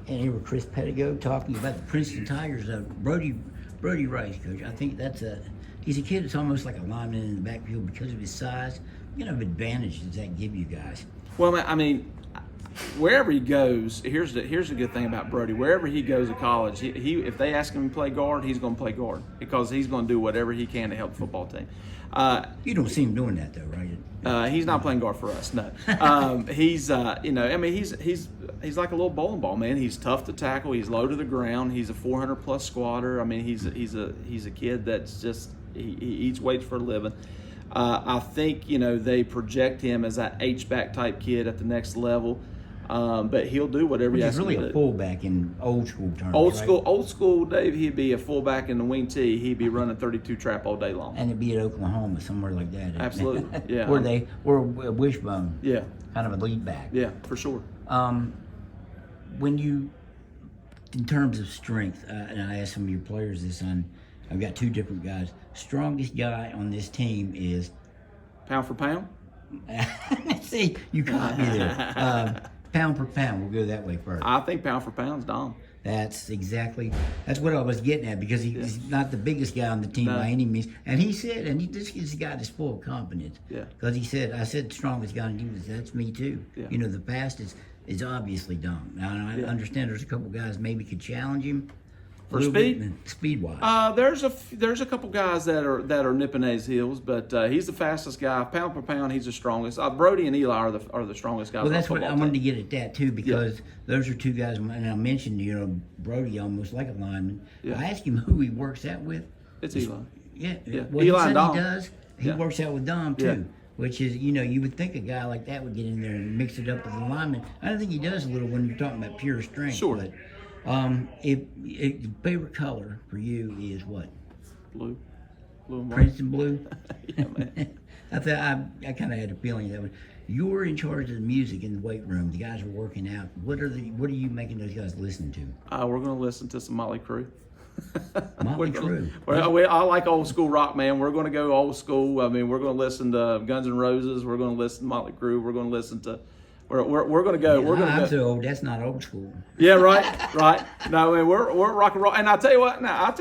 And here with Chris Pedigo talking about the Princeton Tigers. Brodee Rice, coach. I think he's a kid that's almost like a lineman in the backfield because of his size. What kind of advantage does that give you guys? Well, I mean, wherever he goes, here's the good thing about Brodee. Wherever he goes to college, he if they ask him to play guard, he's going to play guard because he's going to do whatever he can to help the football team. You don't see him doing that though, right? He's not playing guard for us. No, he's he's like a little bowling ball, man. He's tough to tackle. He's low to the ground. He's a 400+ squatter. I mean, he's a kid that's just he eats weights for a living. I think they project him as that H-back type kid at the next level. But he'll do whatever he has to do. He's really a fullback in old school terms. Old school, Dave. He'd be a fullback in the wing tee. He'd be running 32 trap all day long. And it'd be at Oklahoma, somewhere like that. Absolutely, yeah. Where Wishbone, yeah, kind of a lead back. Yeah, for sure. When you, in terms of strength, and I asked some of your players this I've got two different guys. Strongest guy on this team is pound for pound. See, you caught me there. Pound for pound, we'll go that way first. I think pound for pound's Dom. That's what I was getting at because he's not the biggest guy on the team by any means. And he said, this is a guy that's full of confidence. Yeah. Because I said strongest guy on the team. That's me too. Yeah. The fastest is obviously Dom. Now I understand there's a couple guys maybe could challenge him. For speed? Speed-wise. There's a couple guys that are nipping at his heels, but he's the fastest guy. Pound for pound, he's the strongest. Brodee and Eli are the strongest guys. Well, that's what I wanted to get at that too, because those are two guys. And I mentioned, Brodee almost like a lineman. Yeah. I asked him who he works out with. It's Eli. Yeah. Eli and Dom. He does. He works out with Dom too. Yeah. Which is, you would think a guy like that would get in there and mix it up with the lineman. I don't think he does a little when you're talking about pure strength. Sure. But, if favorite color for you is what? Blue and white. Princeton blue. Yeah, man. I kind of had a feeling that you were in charge of the music in the weight room. The guys were working out. What are you making those guys listen to? We're going to listen to some Motley Crue. Motley Crue. I like old school rock, man. We're going to go old school. I mean, we're going to listen to Guns N' Roses. We're going to listen to Motley Crue. We're going to listen to. We're going to go. I'm so old. That's not old school. Yeah, right. No, I mean, we're rock and roll. And I'll tell you what. Now,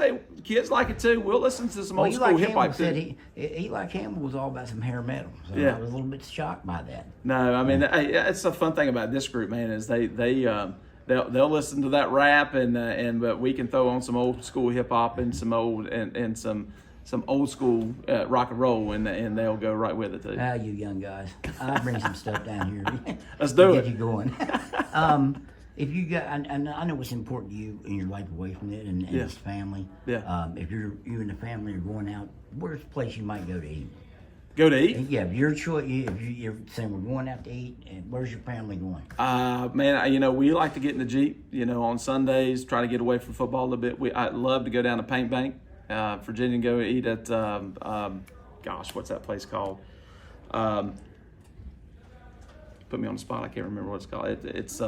kids like it too. We'll listen to some old school hip hop too. Eli Campbell was all about some hair metal. So I was a little bit shocked by that. No, I mean, it's a fun thing about this group, man. Is they'll listen to that rap but we can throw on some old school hip hop and some old and some old school rock and roll, and they'll go right with it too. You young guys, I'll bring some stuff down here. Let's do it. Get you going. If you got, and I know it's important to you in your life away from it and his family. Yeah. If you and the family are going out, where's the place you might go to eat? Go to eat? Yeah, your choice. If you're saying we're going out to eat, and where's your family going? Man, we like to get in the Jeep. On Sundays, try to get away from football a little bit. I love to go down to Paint Bank. Virginia, and go eat at what's that place called? Put me on the spot. I can't remember what it's called. It's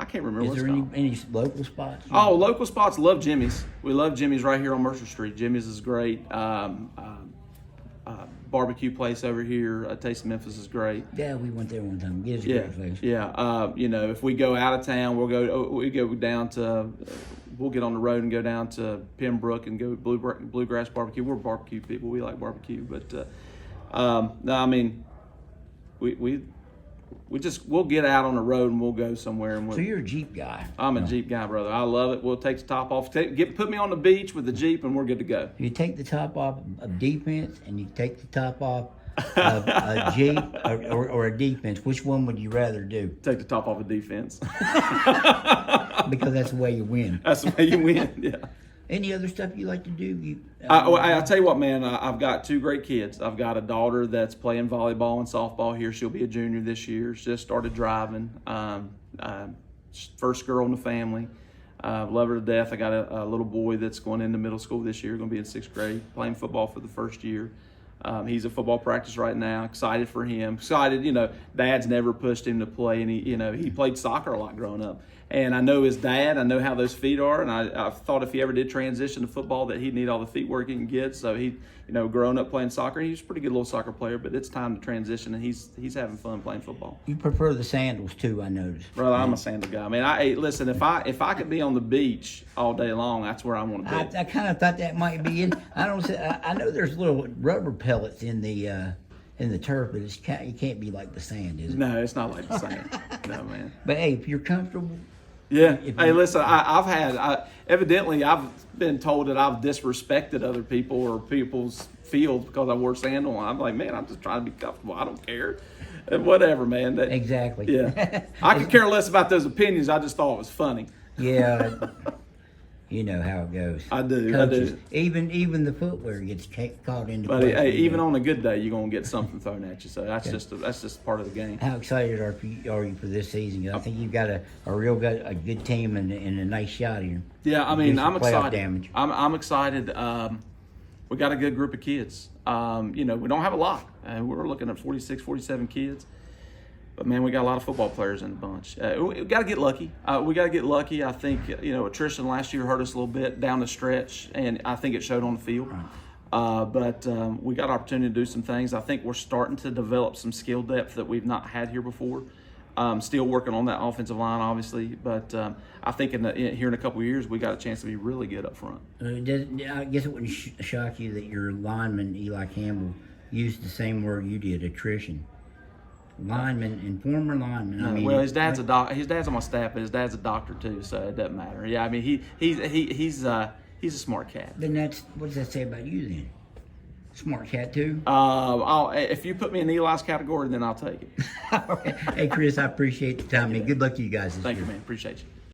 I can't remember what it's called. Is there any local spots? Oh, local spots. Love Jimmy's. We love Jimmy's right here on Mercer Street. Jimmy's is great. Barbecue place over here. Taste of Memphis is great. Yeah, we went there one time. It's a great place. Yeah. If we go out of town, we'll get on the road and go down to Pembroke and go Bluegrass Barbecue. We're barbecue people. We like barbecue, but no, I mean, we'll get out on the road and we'll go somewhere. So you're a Jeep guy. I'm a Jeep guy, brother. I love it. We'll take the top off. Put me on the beach with the Jeep and we're good to go. You take the top off of defense and you take the top off of a Jeep or a defense. Which one would you rather do? Take the top off of defense. Because that's the way you win. That's the way you win, yeah. Any other stuff you like to do? I'll tell you what, man. I've got two great kids. I've got a daughter that's playing volleyball and softball here. She'll be a junior this year. She just started driving. First girl in the family. Love her to death. I got a little boy that's going into middle school this year, going to be in 6th grade, playing football for the first year. He's at football practice right now. Excited for him. Excited, you know, Dad's never pushed him to play, and he played soccer a lot growing up. And I know his dad. I know how those feet are, and I thought if he ever did transition to football that he'd need all the feet work he can get. So he, growing up playing soccer, he was a pretty good little soccer player. But it's time to transition, and he's having fun playing football. You prefer the sandals too, I noticed. Brother, I'm a sandal guy. I mean, listen. If I could be on the beach all day long, that's where I want to be. I kind of thought that might be it. I know there's little rubber pellets in the turf, but you can't be like the sand, is it? No, it's not like the sand. No, man. But hey, if you're comfortable. Yeah. Hey, listen, evidently I've been told that I've disrespected other people or people's fields because I wore sandals. I'm like, man, I'm just trying to be comfortable. I don't care. And whatever, man. Exactly. Yeah. I could care less about those opinions. I just thought it was funny. Yeah. You know how it goes. I do. Coaches, I do. Even the footwear gets caught into But play. hey, even on a good day, you're gonna get something thrown at you. So that's just part of the game. How excited are you for this season? I think you've got a good team and a nice shot here. Yeah, I mean, I'm excited. Damage. I'm excited. We got a good group of kids. We don't have a lot. We're looking at 46, 47 kids. But, man, we got a lot of football players in the bunch. We got to get lucky. I think, attrition last year hurt us a little bit down the stretch, and I think it showed on the field. But we got opportunity to do some things. I think we're starting to develop some skill depth that we've not had here before. Still working on that offensive line, obviously. But I think here in a couple of years, we got a chance to be really good up front. I guess it wouldn't shock you that your lineman, Eli Campbell, used the same word you did, attrition. Lineman and former lineman. I mean, well, his dad's his dad's on my staff, but his dad's a doctor too, so it doesn't matter. Yeah, I mean he's a smart cat. Then what does that say about you then? Smart cat too. If you put me in Eli's category, then I'll take it. Hey Chris, I appreciate the time, man. Good luck to you guys this year. Thank you, man. Appreciate you.